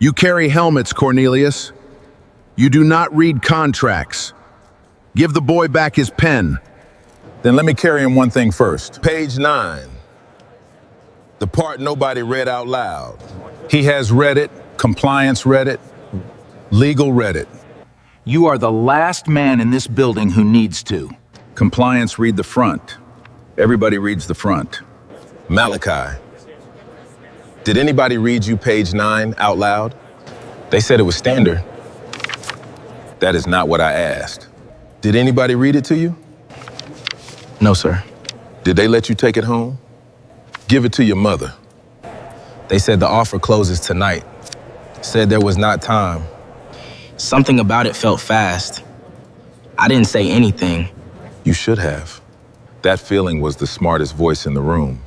You carry helmets, Cornelius. You do not read contracts. Give the boy back his pen. Then let me carry him one thing first. Page 9. The part nobody read out loud. He has read it, compliance read it, legal read it. You are the last man in this building who needs to. Compliance read the front. Everybody reads the front. Malachi, did anybody read you page 9 out loud? They said it was standard. That is not what I asked. Did anybody read it to you? No, sir. Did they let you take it home? Give it to your mother. They said the offer closes tonight. Said there was not time. Something about it felt fast. I didn't say anything. You should have. That feeling was the smartest voice in the room.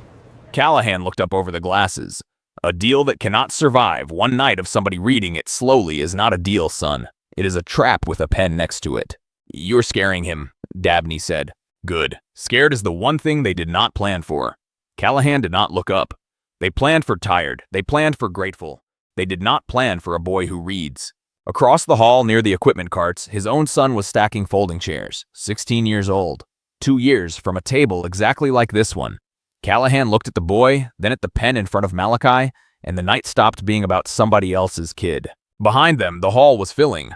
Callahan looked up over the glasses. A deal that cannot survive one night of somebody reading it slowly is not a deal, son. It is a trap with a pen next to it. You're scaring him, Dabney said. Good. Scared is the one thing they did not plan for. Callahan did not look up. They planned for tired. They planned for grateful. They did not plan for a boy who reads. Across the hall near the equipment carts, his own son was stacking folding chairs, 16 years old. 2 years from a table exactly like this one. Callahan looked at the boy, then at the pen in front of Malachi, and the night stopped being about somebody else's kid. Behind them, the hall was filling.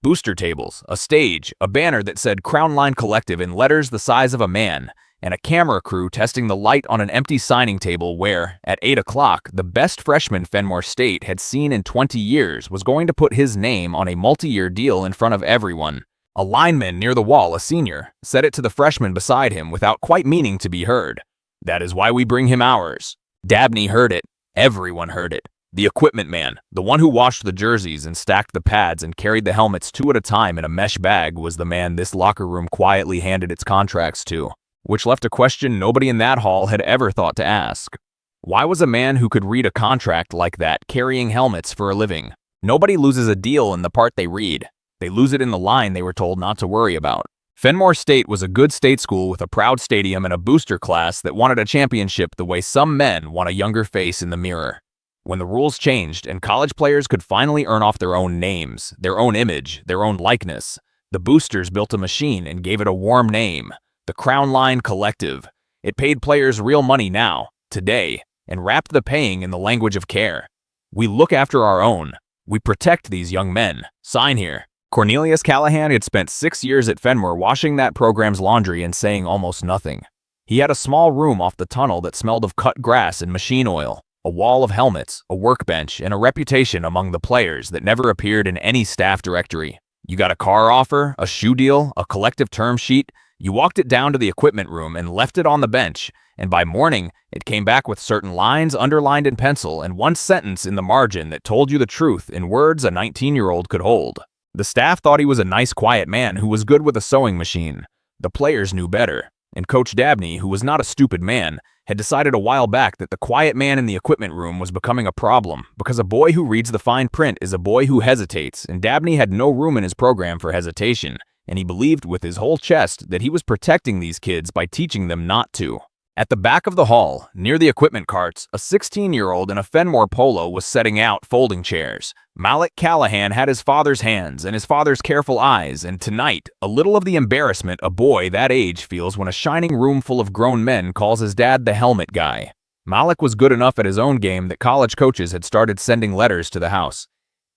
Booster tables, a stage, a banner that said Crown Line Collective in letters the size of a man, and a camera crew testing the light on an empty signing table where, at 8 o'clock, the best freshman Fenmore State had seen in 20 years was going to put his name on a multi-year deal in front of everyone. A lineman near the wall, a senior, said it to the freshman beside him without quite meaning to be heard. That is why we bring him ours. Dabney heard it. Everyone heard it. The equipment man, the one who washed the jerseys and stacked the pads and carried the helmets 2 at a time in a mesh bag, was the man this locker room quietly handed its contracts to, which left a question nobody in that hall had ever thought to ask. Why was a man who could read a contract like that carrying helmets for a living? Nobody loses a deal in the part they read. They lose it in the line they were told not to worry about. Fenmore State was a good state school with a proud stadium and a booster class that wanted a championship the way some men want a younger face in the mirror. When the rules changed and college players could finally earn off their own names, their own image, their own likeness, the boosters built a machine and gave it a warm name, the Crown Line Collective. It paid players real money now, today, and wrapped the paying in the language of care. We look after our own. We protect these young men. Sign here. Cornelius Callahan had spent 6 years at Fenmore washing that program's laundry and saying almost nothing. He had a small room off the tunnel that smelled of cut grass and machine oil, a wall of helmets, a workbench, and a reputation among the players that never appeared in any staff directory. You got a car offer, a shoe deal, a collective term sheet. You walked it down to the equipment room and left it on the bench, and by morning, it came back with certain lines underlined in pencil and one sentence in the margin that told you the truth in words a 19-year-old could hold. The staff thought he was a nice, quiet man who was good with a sewing machine. The players knew better, and Coach Dabney, who was not a stupid man, had decided a while back that the quiet man in the equipment room was becoming a problem because a boy who reads the fine print is a boy who hesitates, and Dabney had no room in his program for hesitation, and he believed with his whole chest that he was protecting these kids by teaching them not to. At the back of the hall, near the equipment carts, a 16-year-old in a Fenmore polo was setting out folding chairs. Malik Callahan had his father's hands and his father's careful eyes, and tonight, a little of the embarrassment a boy that age feels when a shining room full of grown men calls his dad the helmet guy. Malik was good enough at his own game that college coaches had started sending letters to the house.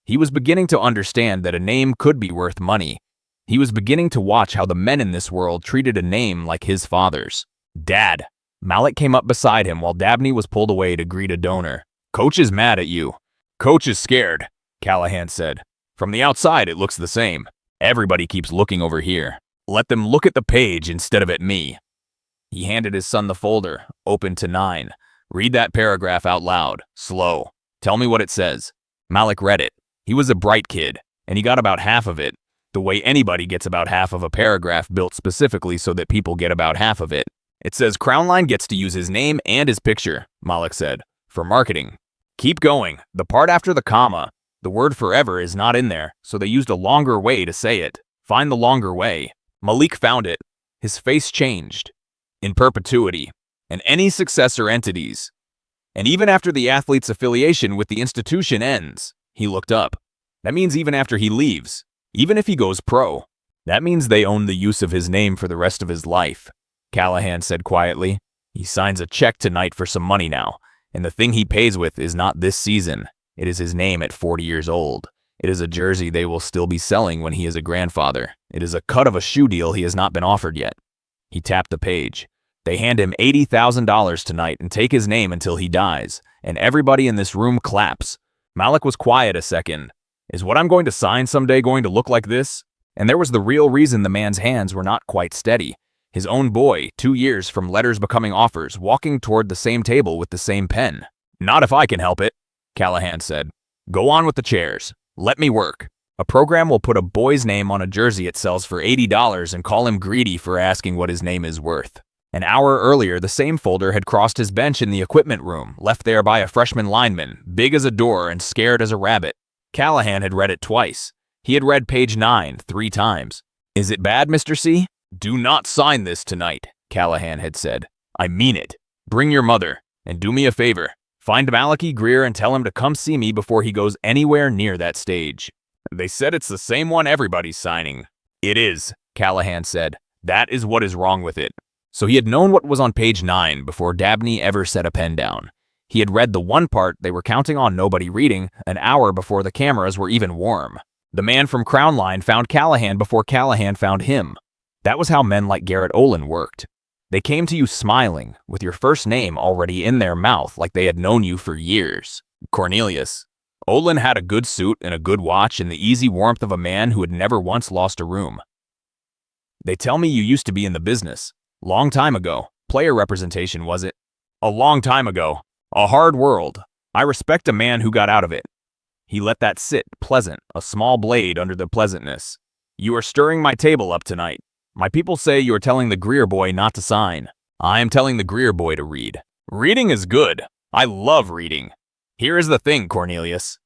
He was beginning to understand that a name could be worth money. He was beginning to watch how the men in this world treated a name like his father's. Dad. Malik came up beside him while Dabney was pulled away to greet a donor. Coach is mad at you. Coach is scared, Callahan said. From the outside, it looks the same. Everybody keeps looking over here. Let them look at the page instead of at me. He handed his son the folder, open to 9. Read that paragraph out loud, slow. Tell me what it says. Malik read it. He was a bright kid, and he got about half of it, the way anybody gets about half of a paragraph built specifically so that people get about half of it. It says Crown Line gets to use his name and his picture, Malik said, for marketing. Keep going. The part after the comma. The word forever is not in there, so they used a longer way to say it. Find the longer way. Malik found it. His face changed. In perpetuity. And any successor entities. And even after the athlete's affiliation with the institution ends. He looked up. That means even after he leaves, even if he goes pro, that means they own the use of his name for the rest of his life, Callahan said quietly. He signs a check tonight for some money now, and the thing he pays with is not this season. It is his name at 40 years old. It is a jersey they will still be selling when he is a grandfather. It is a cut of a shoe deal he has not been offered yet. He tapped the page. They hand him $80,000 tonight and take his name until he dies, and everybody in this room claps. Malik was quiet a second. Is what I'm going to sign someday going to look like this? And there was the real reason the man's hands were not quite steady. His own boy, 2 years from letters becoming offers, walking toward the same table with the same pen. Not if I can help it, Callahan said. Go on with the chairs. Let me work. A program will put a boy's name on a jersey it sells for $80 and call him greedy for asking what his name is worth. An hour earlier, the same folder had crossed his bench in the equipment room, left there by a freshman lineman, big as a door and scared as a rabbit. Callahan had read it twice. He had read page 9 3 times. Is it bad, Mr. C? Do not sign this tonight, Callahan had said. I mean it. Bring your mother, and do me a favor. Find Malachi Greer and tell him to come see me before he goes anywhere near that stage. They said it's the same one everybody's signing. It is, Callahan said. That is what is wrong with it. So he had known what was on page 9 before Dabney ever set a pen down. He had read the one part they were counting on nobody reading an hour before the cameras were even warm. The man from Crown Line found Callahan before Callahan found him. That was how men like Garrett Olin worked. They came to you smiling, with your first name already in their mouth like they had known you for years. Cornelius. Olin had a good suit and a good watch and the easy warmth of a man who had never once lost a room. They tell me you used to be in the business. Long time ago. Player representation, was it? A long time ago. A hard world. I respect a man who got out of it. He let that sit, pleasant, a small blade under the pleasantness. You are stirring my table up tonight. My people say you are telling the Greer boy not to sign. I am telling the Greer boy to read. Reading is good. I love reading. Here is the thing, Cornelius.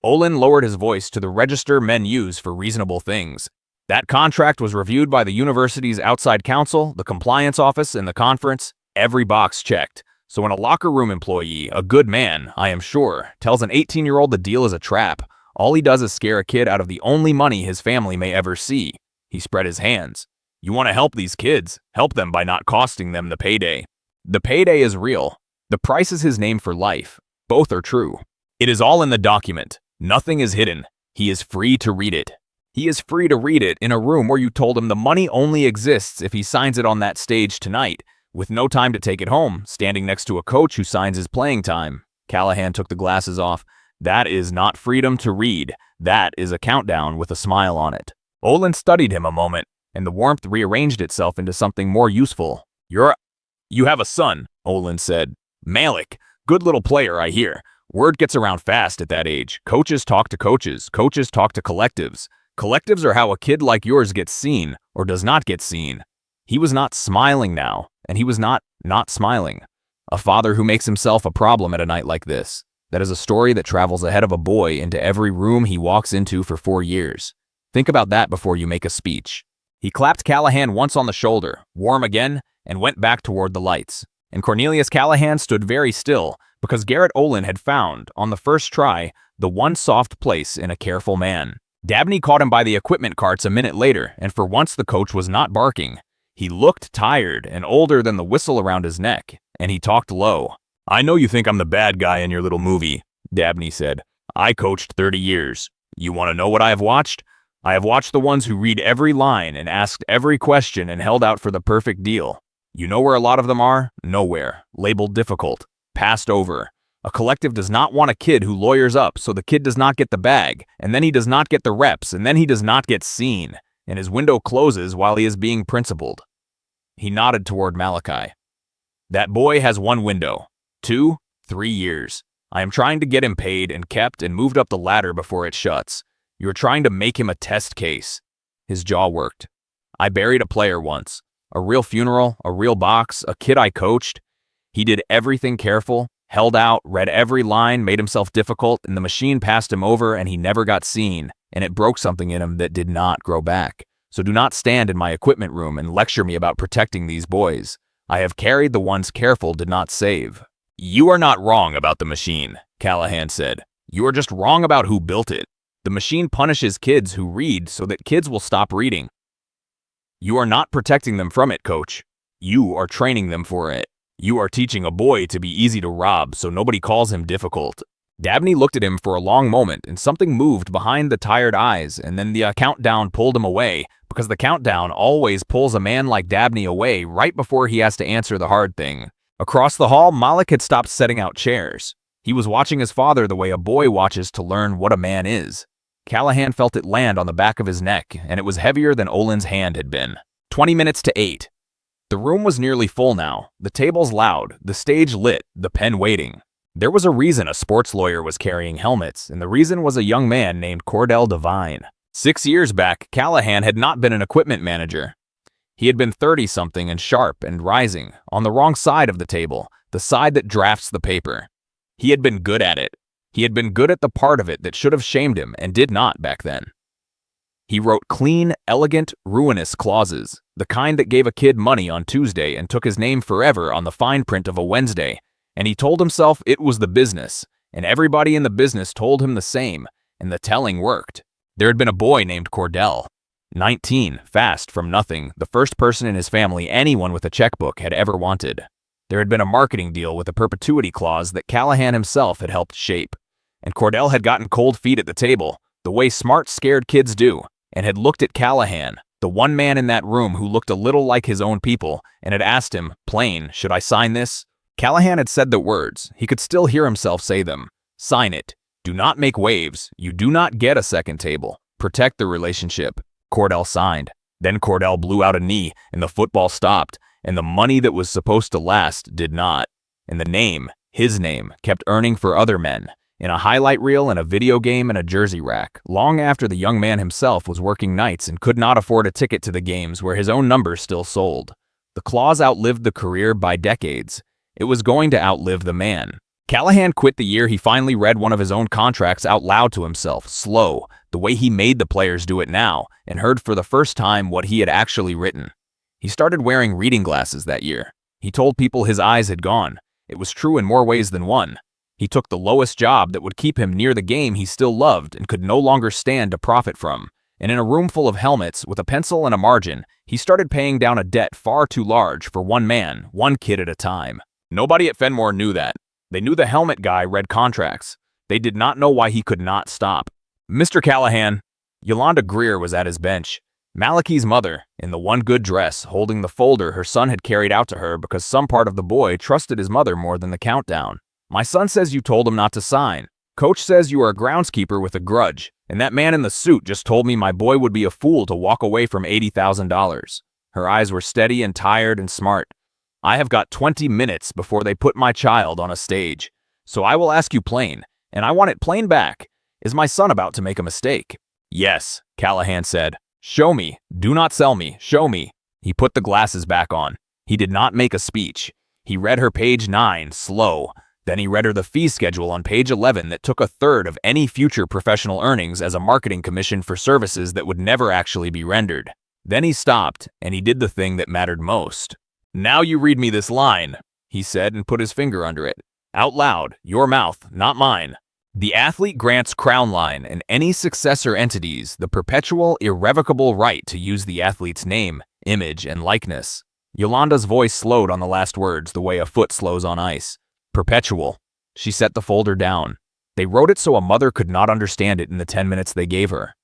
Olin lowered his voice to the register men use for reasonable things. That contract was reviewed by the university's outside counsel, the compliance office, and the conference. Every box checked. So when a locker room employee, a good man, I am sure, tells an 18-year-old the deal is a trap, all he does is scare a kid out of the only money his family may ever see. He spread his hands. You want to help these kids? Help them by not costing them the payday. The payday is real. The price is his name for life. Both are true. It is all in the document. Nothing is hidden. He is free to read it. He is free to read it in a room where you told him the money only exists if he signs it on that stage tonight, with no time to take it home, standing next to a coach who signs his playing time. Callahan took the glasses off. That is not freedom to read. That is a countdown with a smile on it. Olin studied him a moment, and the warmth rearranged itself into something more useful. You have a son, Olin said. Malik, good little player, I hear. Word gets around fast at that age. Coaches talk to coaches. Coaches talk to collectives. Collectives are how a kid like yours gets seen, or does not get seen. He was not smiling now, and he was not smiling. A father who makes himself a problem at a night like this. That is a story that travels ahead of a boy into every room he walks into for 4 years. Think about that before you make a speech. He clapped Callahan once on the shoulder, warm again, and went back toward the lights. And Cornelius Callahan stood very still, because Garrett Olin had found, on the first try, the one soft place in a careful man. Dabney caught him by the equipment carts a minute later, and for once the coach was not barking. He looked tired and older than the whistle around his neck, and he talked low. I know you think I'm the bad guy in your little movie, Dabney said. I coached 30 years. You want to know what I have watched? I have watched the ones who read every line and asked every question and held out for the perfect deal. You know where a lot of them are? Nowhere. Labeled difficult. Passed over. A collective does not want a kid who lawyers up, so the kid does not get the bag, and then he does not get the reps, and then he does not get seen, and his window closes while he is being principled. He nodded toward Malachi. That boy has one window. 2, 3 years. I am trying to get him paid and kept and moved up the ladder before it shuts. You are trying to make him a test case. His jaw worked. I buried a player once. A real funeral, a real box, a kid I coached. He did everything careful, held out, read every line, made himself difficult, and the machine passed him over and he never got seen, and it broke something in him that did not grow back. So do not stand in my equipment room and lecture me about protecting these boys. I have carried the ones careful did not save. You are not wrong about the machine, Callahan said. You are just wrong about who built it. The machine punishes kids who read so that kids will stop reading. You are not protecting them from it, coach. You are training them for it. You are teaching a boy to be easy to rob so nobody calls him difficult. Dabney looked at him for a long moment, and something moved behind the tired eyes, and then the countdown pulled him away, because the countdown always pulls a man like Dabney away right before he has to answer the hard thing. Across the hall, Malik had stopped setting out chairs. He was watching his father the way a boy watches to learn what a man is. Callahan felt it land on the back of his neck, and it was heavier than Olin's hand had been. 20 minutes to 8. The room was nearly full now, the tables loud, the stage lit, the pen waiting. There was a reason a sports lawyer was carrying helmets, and the reason was a young man named Cordell Devine. 6 years back, Callahan had not been an equipment manager. He had been 30-something and sharp and rising, on the wrong side of the table, the side that drafts the paper. He had been good at it. He had been good at the part of it that should have shamed him and did not back then. He wrote clean, elegant, ruinous clauses, the kind that gave a kid money on Tuesday and took his name forever on the fine print of a Wednesday. And he told himself it was the business, and everybody in the business told him the same, and the telling worked. There had been a boy named Cordell, 19, fast from nothing, the first person in his family anyone with a checkbook had ever wanted. There had been a marketing deal with a perpetuity clause that Callahan himself had helped shape, and Cordell had gotten cold feet at the table, the way smart, scared kids do, and had looked at Callahan, the one man in that room who looked a little like his own people, and had asked him, plain, should I sign this? Callahan had said the words. He could still hear himself say them. Sign it. Do not make waves. You do not get a second table. Protect the relationship. Cordell signed. Then Cordell blew out a knee, and the football stopped, and the money that was supposed to last did not. And the name, his name, kept earning for other men, in a highlight reel and a video game and a jersey rack, long after the young man himself was working nights and could not afford a ticket to the games where his own number still sold. The clause outlived the career by decades. It was going to outlive the man. Callahan quit the year he finally read one of his own contracts out loud to himself, slow, the way he made the players do it now, and heard for the first time what he had actually written. He started wearing reading glasses that year. He told people his eyes had gone. It was true in more ways than one. He took the lowest job that would keep him near the game he still loved and could no longer stand to profit from. And in a room full of helmets, with a pencil and a margin, he started paying down a debt far too large for one man, one kid at a time. Nobody at Fenmore knew that. They knew the helmet guy read contracts. They did not know why he could not stop. Mr. Callahan. Yolanda Greer was at his bench. Malachi's mother, in the one good dress, holding the folder her son had carried out to her because some part of the boy trusted his mother more than the countdown. My son says you told him not to sign. Coach says you are a groundskeeper with a grudge, and that man in the suit just told me my boy would be a fool to walk away from $80,000. Her eyes were steady and tired and smart. I have got 20 minutes before they put my child on a stage. So I will ask you plain, and I want it plain back. Is my son about to make a mistake? Yes, Callahan said. Show me. Do not sell me. Show me. He put the glasses back on. He did not make a speech. He read her page 9, slow. Then he read her the fee schedule on page 11 that took a third of any future professional earnings as a marketing commission for services that would never actually be rendered. Then he stopped, and he did the thing that mattered most. Now you read me this line, he said and put his finger under it. Out loud, your mouth, not mine. The athlete grants Crown Line and any successor entities the perpetual, irrevocable right to use the athlete's name, image, and likeness. Yolanda's voice slowed on the last words the way a foot slows on ice. Perpetual. She set the folder down. They wrote it so a mother could not understand it in the 10 minutes they gave her.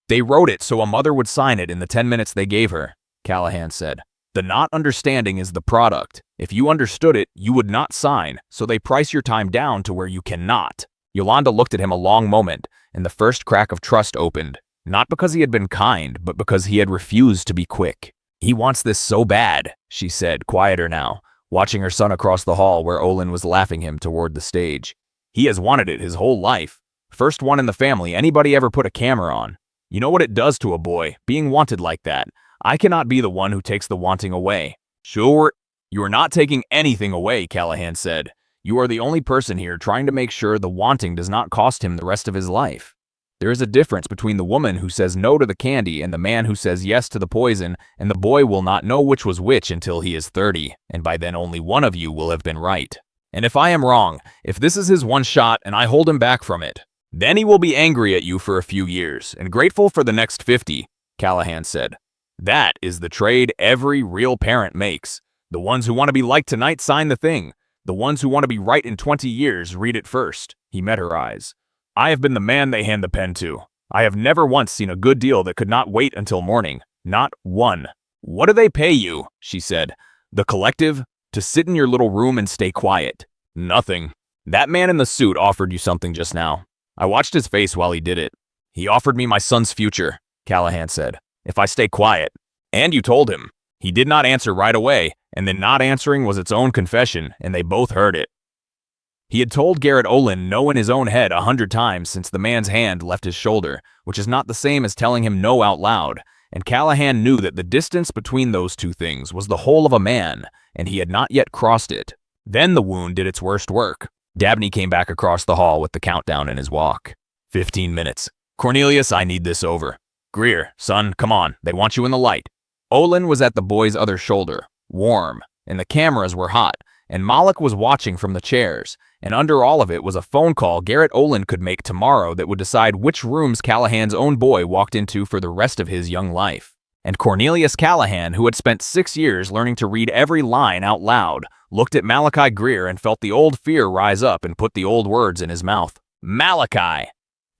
They wrote it so a mother would sign it in the 10 minutes they gave her, Callahan said. The not understanding is the product. If you understood it, you would not sign, so they price your time down to where you cannot. Yolanda looked at him a long moment, and the first crack of trust opened, not because he had been kind, but because he had refused to be quick. He wants this so bad, she said, quieter now, watching her son across the hall where Olin was laughing him toward the stage. He has wanted it his whole life. First one in the family anybody ever put a camera on. You know what it does to a boy, being wanted like that. I cannot be the one who takes the wanting away. Sure, you are not taking anything away, Callahan said. You are the only person here trying to make sure the wanting does not cost him the rest of his life. There is a difference between the woman who says no to the candy and the man who says yes to the poison, and the boy will not know which was which until he is 30, and by then only one of you will have been right. And if I am wrong, if this is his one shot and I hold him back from it, then he will be angry at you for a few years and grateful for the next 50, Callahan said. That is the trade every real parent makes. The ones who want to be liked tonight sign the thing. The ones who want to be right in 20 years read it first. He met her eyes. I have been the man they hand the pen to. I have never once seen a good deal that could not wait until morning. Not one. What do they pay you? She said. The collective? To sit in your little room and stay quiet. Nothing. That man in the suit offered you something just now. I watched his face while he did it. He offered me my son's future, Callahan said, if I stay quiet. And you told him. He did not answer right away, and then not answering was its own confession, and they both heard it. He had told Garrett Olin no in his own head 100 times since the man's hand left his shoulder, which is not the same as telling him no out loud, and Callahan knew that the distance between those two things was the whole of a man, and he had not yet crossed it. Then the wound did its worst work. Dabney came back across the hall with the countdown in his walk. 15 minutes. Cornelius, I need this over. Greer, son, come on. They want you in the light. Olin was at the boy's other shoulder, warm, and the cameras were hot, and Malik was watching from the chairs, and under all of it was a phone call Garrett Olin could make tomorrow that would decide which rooms Callahan's own boy walked into for the rest of his young life. And Cornelius Callahan, who had spent 6 years learning to read every line out loud, looked at Malachi Greer and felt the old fear rise up and put the old words in his mouth. Malachi!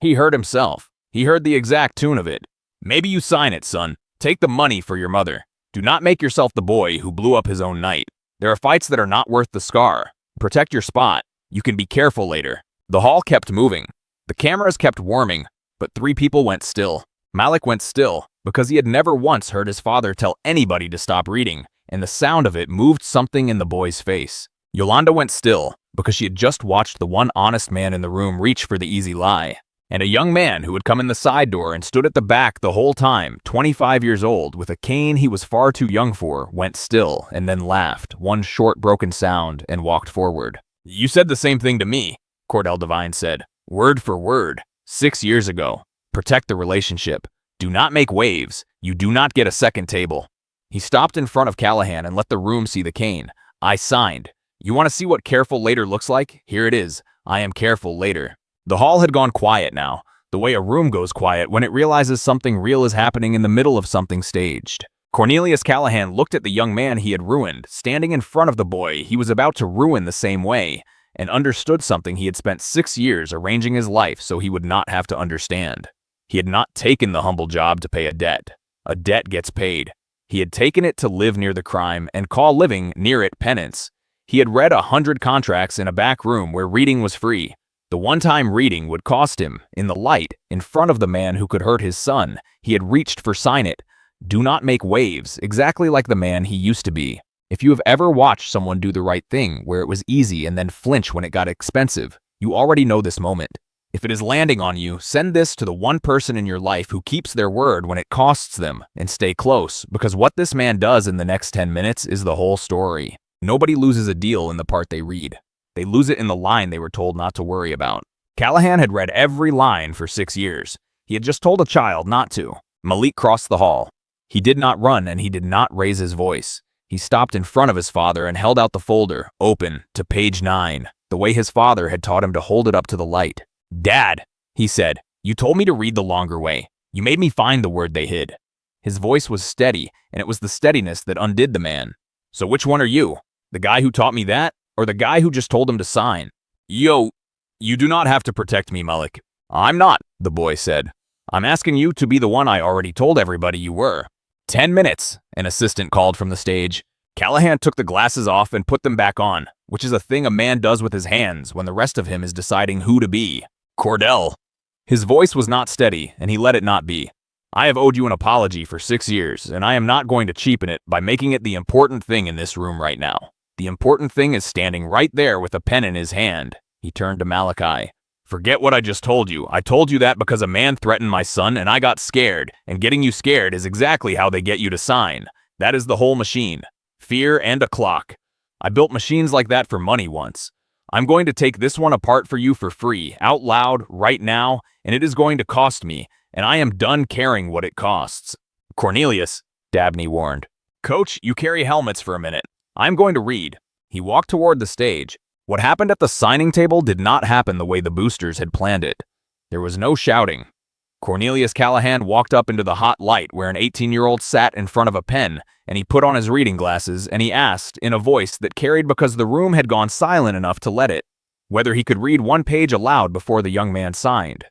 He heard himself. He heard the exact tune of it. Maybe you sign it, son. Take the money for your mother. Do not make yourself the boy who blew up his own night. There are fights that are not worth the scar. Protect your spot. You can be careful later. The hall kept moving. The cameras kept warming, but 3 people went still. Malik went still because he had never once heard his father tell anybody to stop reading, and the sound of it moved something in the boy's face. Yolanda went still because she had just watched the one honest man in the room reach for the easy lie. And a young man who had come in the side door and stood at the back the whole time, 25 years old, with a cane he was far too young for, went still and then laughed, one short broken sound, and walked forward. You said the same thing to me, Cordell Devine said, word for word, 6 years ago. Protect the relationship. Do not make waves. You do not get a second table. He stopped in front of Callahan and let the room see the cane. I signed. You want to see what careful later looks like? Here it is. I am careful later. The hall had gone quiet now, the way a room goes quiet when it realizes something real is happening in the middle of something staged. Cornelius Callahan looked at the young man he had ruined, standing in front of the boy he was about to ruin the same way, and understood something he had spent 6 years arranging his life so he would not have to understand. He had not taken the humble job to pay a debt. A debt gets paid. He had taken it to live near the crime and call living near it penance. He had read 100 contracts in a back room where reading was free. The one-time reading would cost him, in the light, in front of the man who could hurt his son. He had reached for sign it. Do not make waves, exactly like the man he used to be. If you have ever watched someone do the right thing where it was easy and then flinch when it got expensive, you already know this moment. If it is landing on you, send this to the one person in your life who keeps their word when it costs them, and stay close, because what this man does in the next 10 minutes is the whole story. Nobody loses a deal in the part they read. They lose it in the line they were told not to worry about. Callahan had read every line for 6 years. He had just told a child not to. Malik crossed the hall. He did not run and he did not raise his voice. He stopped in front of his father and held out the folder, open, to page 9, the way his father had taught him to hold it up to the light. Dad, he said, you told me to read the longer way. You made me find the word they hid. His voice was steady, and it was the steadiness that undid the man. So which one are you? The guy who taught me that? Or the guy who just told him to sign? Yo, you do not have to protect me, Malik. I'm not, the boy said. I'm asking you to be the one I already told everybody you were. 10 minutes, an assistant called from the stage. Callahan took the glasses off and put them back on, which is a thing a man does with his hands when the rest of him is deciding who to be. Cordell. His voice was not steady, and he let it not be. I have owed you an apology for 6 years, and I am not going to cheapen it by making it the important thing in this room right now. The important thing is standing right there with a pen in his hand. He turned to Malachi. Forget what I just told you. I told you that because a man threatened my son and I got scared, and getting you scared is exactly how they get you to sign. That is the whole machine. Fear and a clock. I built machines like that for money once. I'm going to take this one apart for you for free, out loud, right now, and it is going to cost me, and I am done caring what it costs. Cornelius, Dabney warned. Coach, you carry helmets for a minute. I'm going to read. He walked toward the stage. What happened at the signing table did not happen the way the boosters had planned it. There was no shouting. Cornelius Callahan walked up into the hot light where an 18-year-old sat in front of a pen, and he put on his reading glasses and he asked, in a voice that carried because the room had gone silent enough to let it, whether he could read one page aloud before the young man signed.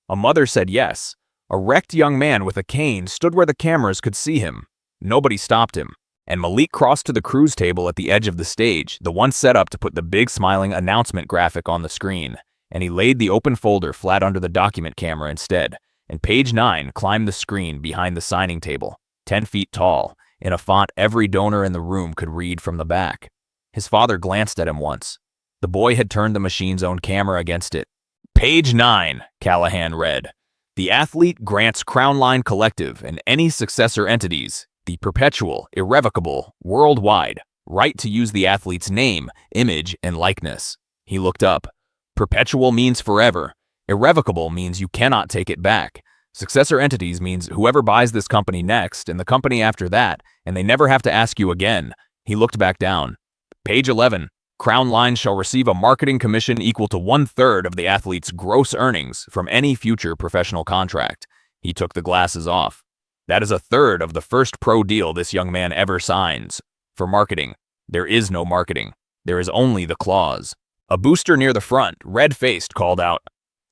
A mother said yes. A wrecked young man with a cane stood where the cameras could see him. Nobody stopped him. And Malik crossed to the cruise table at the edge of the stage, the one set up to put the big smiling announcement graphic on the screen, and he laid the open folder flat under the document camera instead, and page 9 climbed the screen behind the signing table, 10 feet tall, in a font every donor in the room could read from the back. His father glanced at him once. The boy had turned the machine's own camera against it. Page 9, Callahan read. The athlete grants Crown Line Collective and any successor entities the perpetual, irrevocable, worldwide right to use the athlete's name, image, and likeness. He looked up. Perpetual means forever. Irrevocable means you cannot take it back. Successor entities means whoever buys this company next and the company after that, and they never have to ask you again. He looked back down. Page 11. Crown Line shall receive a marketing commission equal to 1/3 of the athlete's gross earnings from any future professional contract. He took the glasses off. That is 1/3 of the first pro deal this young man ever signs. For marketing, there is no marketing. There is only the clause. A booster near the front, red-faced, called out,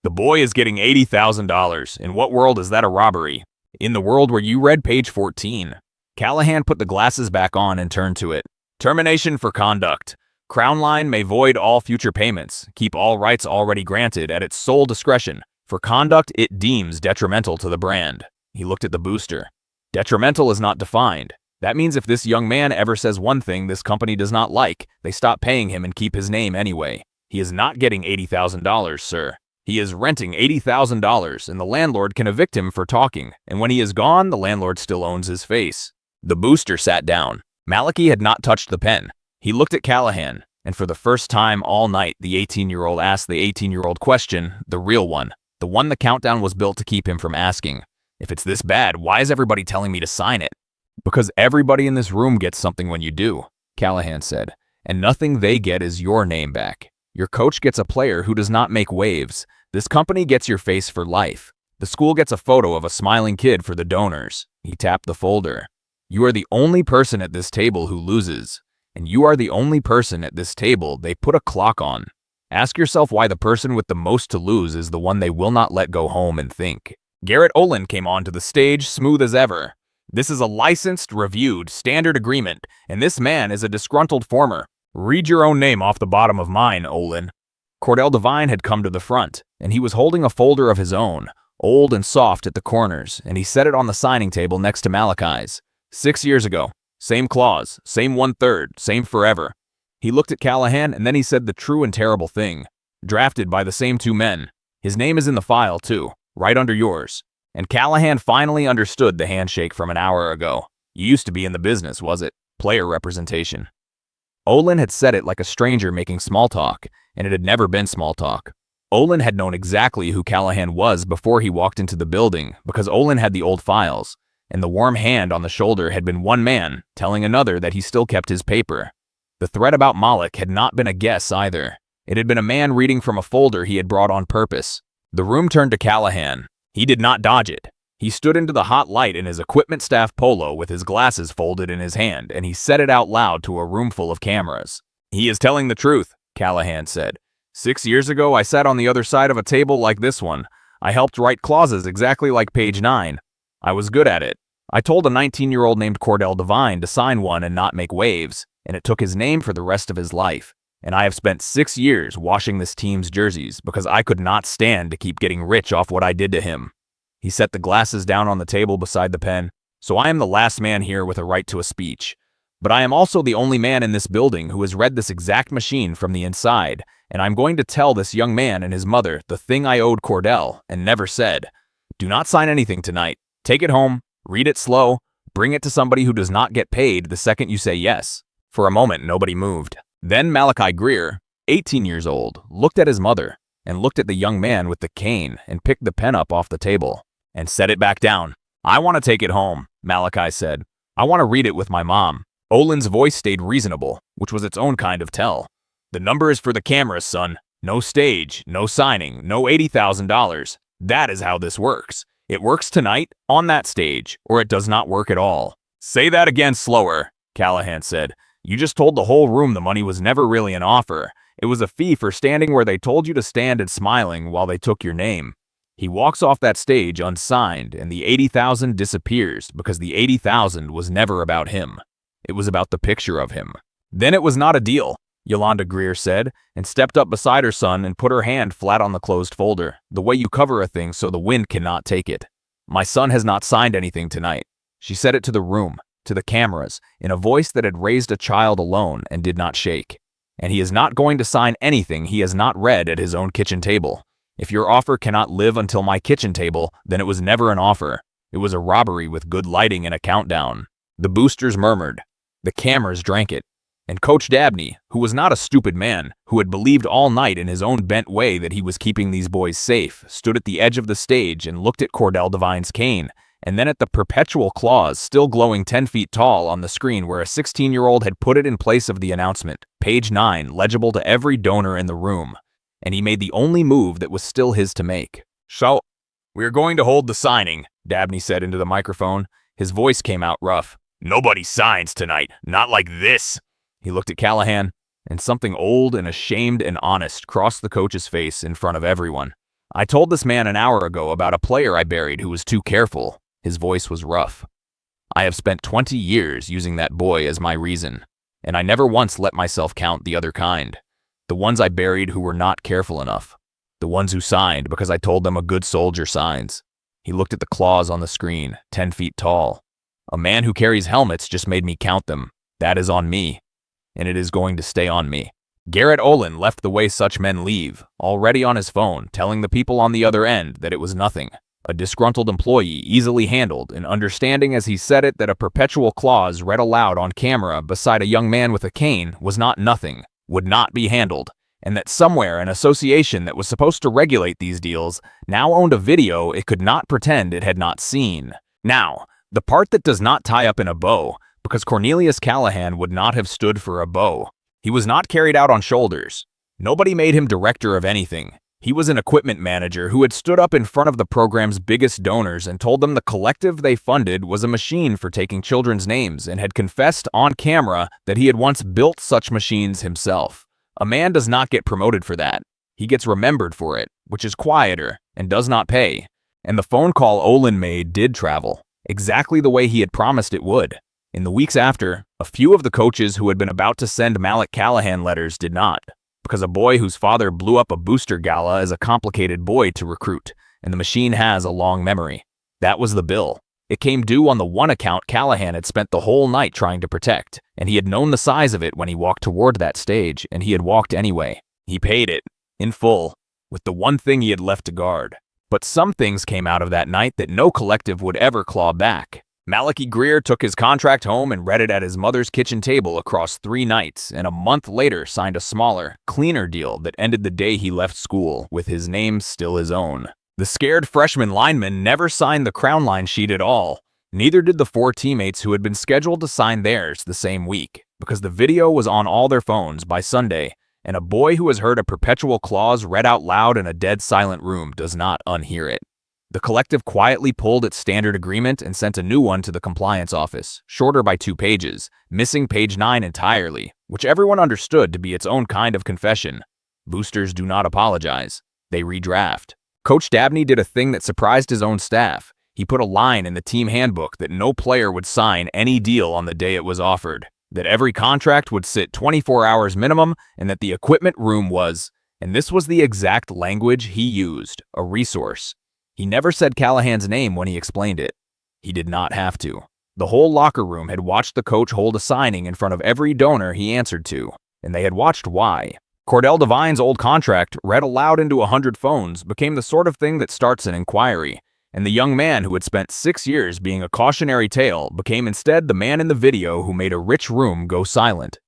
"The boy is getting $80,000. In what world is that a robbery?" "In the world where you read page 14. Callahan put the glasses back on and turned to it. "Termination for conduct. Crown Line may void all future payments, keep all rights already granted at its sole discretion, for conduct it deems detrimental to the brand." He looked at the booster. Detrimental is not defined. That means if this young man ever says one thing this company does not like, they stop paying him and keep his name anyway. He is not getting $80,000, sir. He is renting $80,000, and the landlord can evict him for talking, and when he is gone, the landlord still owns his face. The booster sat down. Malachi had not touched the pen. He looked at Callahan, and for the first time all night, the 18-year-old asked the 18-year-old question, the real one, the one the countdown was built to keep him from asking. If it's this bad, why is everybody telling me to sign it? Because everybody in this room gets something when you do, Callahan said, and nothing they get is your name back. Your coach gets a player who does not make waves. This company gets your face for life. The school gets a photo of a smiling kid for the donors. He tapped the folder. You are the only person at this table who loses, and you are the only person at this table they put a clock on. Ask yourself why the person with the most to lose is the one they will not let go home and think. Garrett Olin came onto the stage, smooth as ever. This is a licensed, reviewed, standard agreement, and this man is a disgruntled former. Read your own name off the bottom of mine, Olin. Cordell Devine had come to the front, and he was holding a folder of his own, old and soft at the corners, and he set it on the signing table next to Malachi's. 6 years ago. Same clause, same 1/3, same forever. He looked at Callahan, and then he said the true and terrible thing. Drafted by the same two men. His name is in the file, too. Right under yours. And Callahan finally understood the handshake from an hour ago. You used to be in the business, was it? Player representation. Olin had said it like a stranger making small talk, and it had never been small talk. Olin had known exactly who Callahan was before he walked into the building, because Olin had the old files, and the warm hand on the shoulder had been one man telling another that he still kept his paper. The threat about Malik had not been a guess either. It had been a man reading from a folder he had brought on purpose. The room turned to Callahan. He did not dodge it. He stood into the hot light in his equipment staff polo with his glasses folded in his hand, and he said it out loud to a room full of cameras. "He is telling the truth," Callahan said. 6 years ago, I sat on the other side of a table like this one. I helped write clauses exactly like page 9. I was good at it. I told a 19-year-old named Cordell Devine to sign one and not make waves, and it took his name for the rest of his life. And I have spent 6 years washing this team's jerseys because I could not stand to keep getting rich off what I did to him. He set the glasses down on the table beside the pen. So I am the last man here with a right to a speech. But I am also the only man in this building who has read this exact machine from the inside, and I'm going to tell this young man and his mother the thing I owed Cordell and never said. Do not sign anything tonight. Take it home, read it slow, bring it to somebody who does not get paid the second you say yes. For a moment, nobody moved. Then Malachi Greer, 18 years old, looked at his mother and looked at the young man with the cane and picked the pen up off the table and set it back down. I want to take it home, Malachi said. I want to read it with my mom. Olin's voice stayed reasonable, which was its own kind of tell. The number is for the cameras, son. No stage, no signing, no $80,000. That is how this works. It works tonight, on that stage, or it does not work at all. Say that again slower, Callahan said. You just told the whole room the money was never really an offer. It was a fee for standing where they told you to stand and smiling while they took your name. He walks off that stage unsigned, and the $80,000 disappears because the $80,000 was never about him. It was about the picture of him. Then it was not a deal, Yolanda Greer said, and stepped up beside her son and put her hand flat on the closed folder, the way you cover a thing so the wind cannot take it. My son has not signed anything tonight. She said it to the room, to the cameras, in a voice that had raised a child alone and did not shake. And he is not going to sign anything he has not read at his own kitchen table. If your offer cannot live until my kitchen table, then it was never an offer. It was a robbery with good lighting and a countdown. The boosters murmured. The cameras drank it. And Coach Dabney, who was not a stupid man, who had believed all night in his own bent way that he was keeping these boys safe, stood at the edge of the stage and looked at Cordell Devine's cane, and then at the perpetual clause still glowing 10 feet tall on the screen where a 16-year-old had put it in place of the announcement, page 9, legible to every donor in the room. And he made the only move that was still his to make. So, we are going to hold the signing, Dabney said into the microphone. His voice came out rough. Nobody signs tonight, not like this. He looked at Callahan, and something old and ashamed and honest crossed the coach's face in front of everyone. I told this man an hour ago about a player I buried who was too careful. His voice was rough. I have spent 20 years using that boy as my reason, and I never once let myself count the other kind. The ones I buried who were not careful enough. The ones who signed because I told them a good soldier signs. He looked at the claws on the screen, 10 feet tall. A man who carries helmets just made me count them. That is on me. And it is going to stay on me. Garrett Olin left the way such men leave, already on his phone, telling the people on the other end that it was nothing. A disgruntled employee easily handled, and understanding as he said it that a perpetual clause read aloud on camera beside a young man with a cane was not nothing, would not be handled, and that somewhere an association that was supposed to regulate these deals now owned a video it could not pretend it had not seen. Now, the part that does not tie up in a bow, because Cornelius Callahan would not have stood for a bow. He was not carried out on shoulders. Nobody made him director of anything. He was an equipment manager who had stood up in front of the program's biggest donors and told them the collective they funded was a machine for taking children's names and had confessed on camera that he had once built such machines himself. A man does not get promoted for that. He gets remembered for it, which is quieter and does not pay. And the phone call Olin made did travel, exactly the way he had promised it would. In the weeks after, a few of the coaches who had been about to send Malik Callahan letters did not, because a boy whose father blew up a booster gala is a complicated boy to recruit, and the machine has a long memory. That was the bill. It came due on the one account Callahan had spent the whole night trying to protect, and he had known the size of it when he walked toward that stage, and he had walked anyway. He paid it, in full, with the one thing he had left to guard. But some things came out of that night that no collective would ever claw back. Malachi Greer took his contract home and read it at his mother's kitchen table across 3 nights, and a month later signed a smaller, cleaner deal that ended the day he left school, with his name still his own. The scared freshman lineman never signed the crown line sheet at all. Neither did the 4 teammates who had been scheduled to sign theirs the same week, because the video was on all their phones by Sunday, and a boy who has heard a perpetual clause read out loud in a dead silent room does not unhear it. The collective quietly pulled its standard agreement and sent a new one to the compliance office, shorter by 2 pages, missing page 9 entirely, which everyone understood to be its own kind of confession. Boosters do not apologize. They redraft. Coach Dabney did a thing that surprised his own staff. He put a line in the team handbook that no player would sign any deal on the day it was offered, that every contract would sit 24 hours minimum, and that the equipment room was, and this was the exact language he used, a resource. He never said Callahan's name when he explained it. He did not have to. The whole locker room had watched the coach hold a signing in front of every donor he answered to, and they had watched why. Cordell Devine's old contract, read aloud into 100 phones, became the sort of thing that starts an inquiry, and the young man who had spent 6 years being a cautionary tale became instead the man in the video who made a rich room go silent.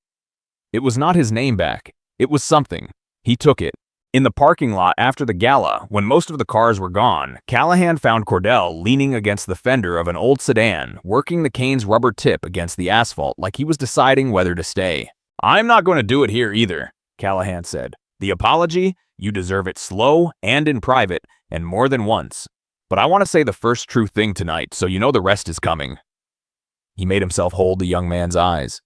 It was not his name back. It was something. He took it. In the parking lot after the gala, when most of the cars were gone, Callahan found Cordell leaning against the fender of an old sedan, working the cane's rubber tip against the asphalt like he was deciding whether to stay. "I'm not going to do it here either," Callahan said. The apology? You deserve it slow and in private, and more than once. But I want to say the first true thing tonight, so you know the rest is coming. He made himself hold the young man's eyes.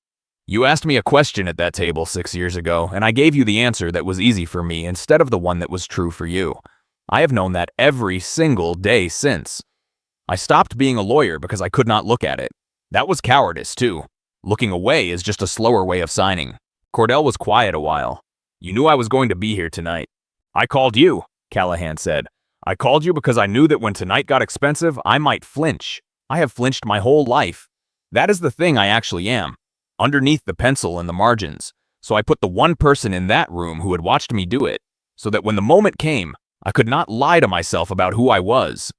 You asked me a question at that table 6 years ago, and I gave you the answer that was easy for me instead of the one that was true for you. I have known that every single day since. I stopped being a lawyer because I could not look at it. That was cowardice, too. Looking away is just a slower way of signing. Cordell was quiet a while. You knew I was going to be here tonight. I called you, Callahan said. I called you because I knew that when tonight got expensive, I might flinch. I have flinched my whole life. That is the thing I actually am. Underneath the pencil and the margins. So I put the one person in that room who had watched me do it, so that when the moment came, I could not lie to myself about who I was.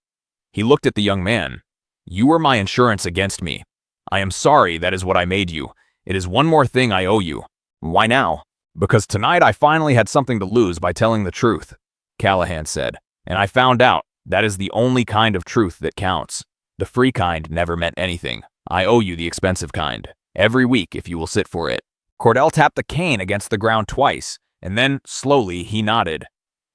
He looked at the young man. You were my insurance against me. I am sorry that is what I made you. It is one more thing I owe you. Why now? Because tonight I finally had something to lose by telling the truth, Callahan said. And I found out that is the only kind of truth that counts. The free kind never meant anything. I owe you the expensive kind. Every week if you will sit for it. Cordell tapped the cane against the ground twice, and then, slowly, he nodded.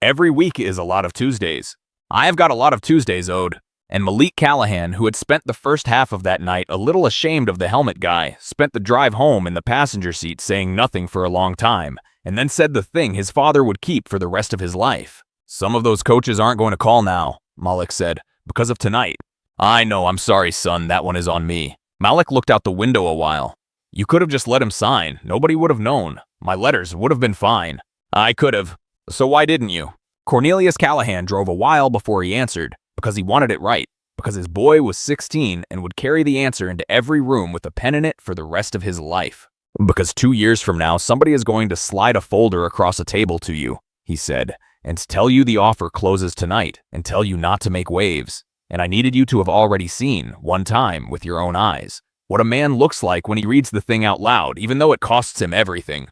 Every week is a lot of Tuesdays. I have got a lot of Tuesdays owed. And Malik Callahan, who had spent the first half of that night a little ashamed of the helmet guy, spent the drive home in the passenger seat saying nothing for a long time, and then said the thing his father would keep for the rest of his life. Some of those coaches aren't going to call now, Malik said, because of tonight. I know, I'm sorry, son, that one is on me. Malik looked out the window a while. You could have just let him sign. Nobody would have known. My letters would have been fine. I could have. So why didn't you? Cornelius Callahan drove a while before he answered, because he wanted it right, because his boy was 16 and would carry the answer into every room with a pen in it for the rest of his life. Because 2 years from now, somebody is going to slide a folder across a table to you, he said, and tell you the offer closes tonight and tell you not to make waves. And I needed you to have already seen, one time, with your own eyes, what a man looks like when he reads the thing out loud, even though it costs him everything.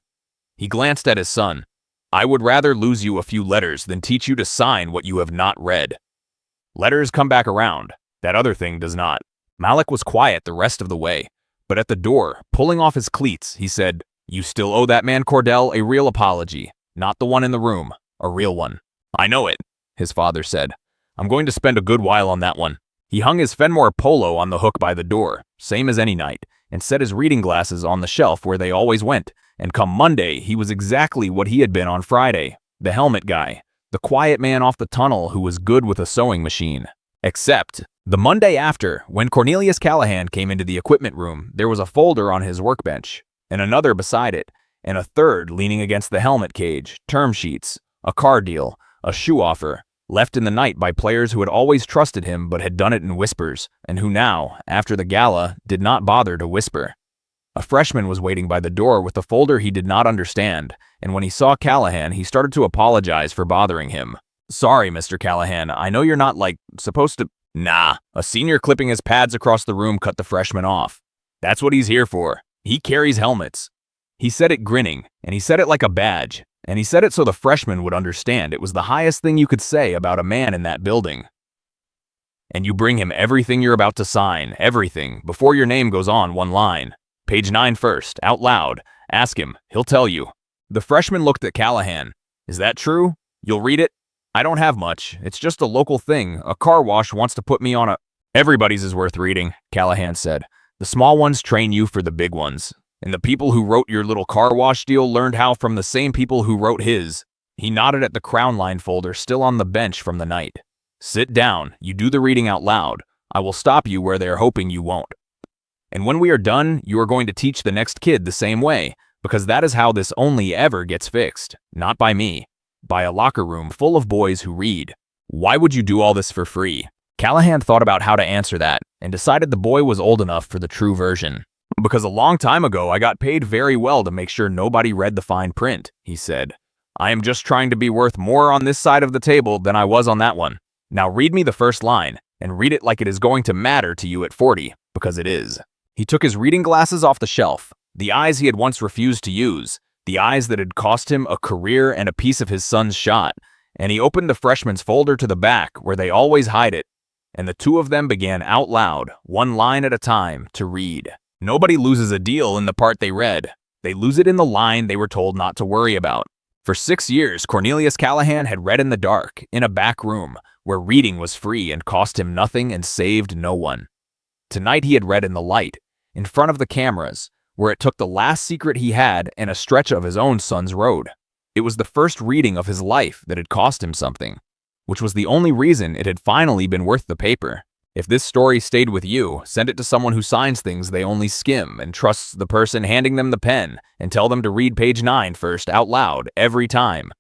He glanced at his son. I would rather lose you a few letters than teach you to sign what you have not read. Letters come back around. That other thing does not. Malik was quiet the rest of the way, but at the door, pulling off his cleats, he said, You still owe that man Cordell a real apology, not the one in the room, a real one. I know it, his father said. I'm going to spend a good while on that one. He hung his Fenmore polo on the hook by the door, same as any night, and set his reading glasses on the shelf where they always went, and come Monday, he was exactly what he had been on Friday, the helmet guy. The quiet man off the tunnel who was good with a sewing machine. Except, the Monday after, when Cornelius Callahan came into the equipment room, there was a folder on his workbench, and another beside it, and a third leaning against the helmet cage, term sheets, a car deal, a shoe offer, left in the night by players who had always trusted him but had done it in whispers, and who now, after the gala, did not bother to whisper. A freshman was waiting by the door with a folder he did not understand, and when he saw Callahan, he started to apologize for bothering him. Sorry, Mr. Callahan, I know you're not, supposed to— Nah, a senior clipping his pads across the room cut the freshman off. That's what he's here for. He carries helmets. He said it grinning, and he said it like a badge, and he said it so the freshman would understand it was the highest thing you could say about a man in that building. And you bring him everything you're about to sign, everything, before your name goes on one line. Page 9 first, out loud. Ask him, he'll tell you. The freshman looked at Callahan. Is that true? You'll read it? I don't have much. It's just a local thing. A car wash wants to put me on a— Everybody's is worth reading, Callahan said. The small ones train you for the big ones. And the people who wrote your little car wash deal learned how from the same people who wrote his. He nodded at the crown line folder still on the bench from the night. Sit down. You do the reading out loud. I will stop you where they are hoping you won't. And when we are done, you are going to teach the next kid the same way, because that is how this only ever gets fixed. Not by me. By a locker room full of boys who read. Why would you do all this for free? Callahan thought about how to answer that, and decided the boy was old enough for the true version. Because a long time ago I got paid very well to make sure nobody read the fine print, he said. I am just trying to be worth more on this side of the table than I was on that one. Now read me the first line, and read it like it is going to matter to you at 40, because it is. He took his reading glasses off the shelf, the eyes he had once refused to use, the eyes that had cost him a career and a piece of his son's shot, and he opened the freshman's folder to the back where they always hide it, and the two of them began out loud, one line at a time, to read. Nobody loses a deal in the part they read. They lose it in the line they were told not to worry about. For 6 years, Cornelius Callahan had read in the dark, in a back room, where reading was free and cost him nothing and saved no one. Tonight he had read in the light, in front of the cameras, where it took the last secret he had and a stretch of his own son's road. It was the first reading of his life that had cost him something, which was the only reason it had finally been worth the paper. If this story stayed with you, send it to someone who signs things they only skim and trusts the person handing them the pen, and tell them to read page 9 first out loud every time.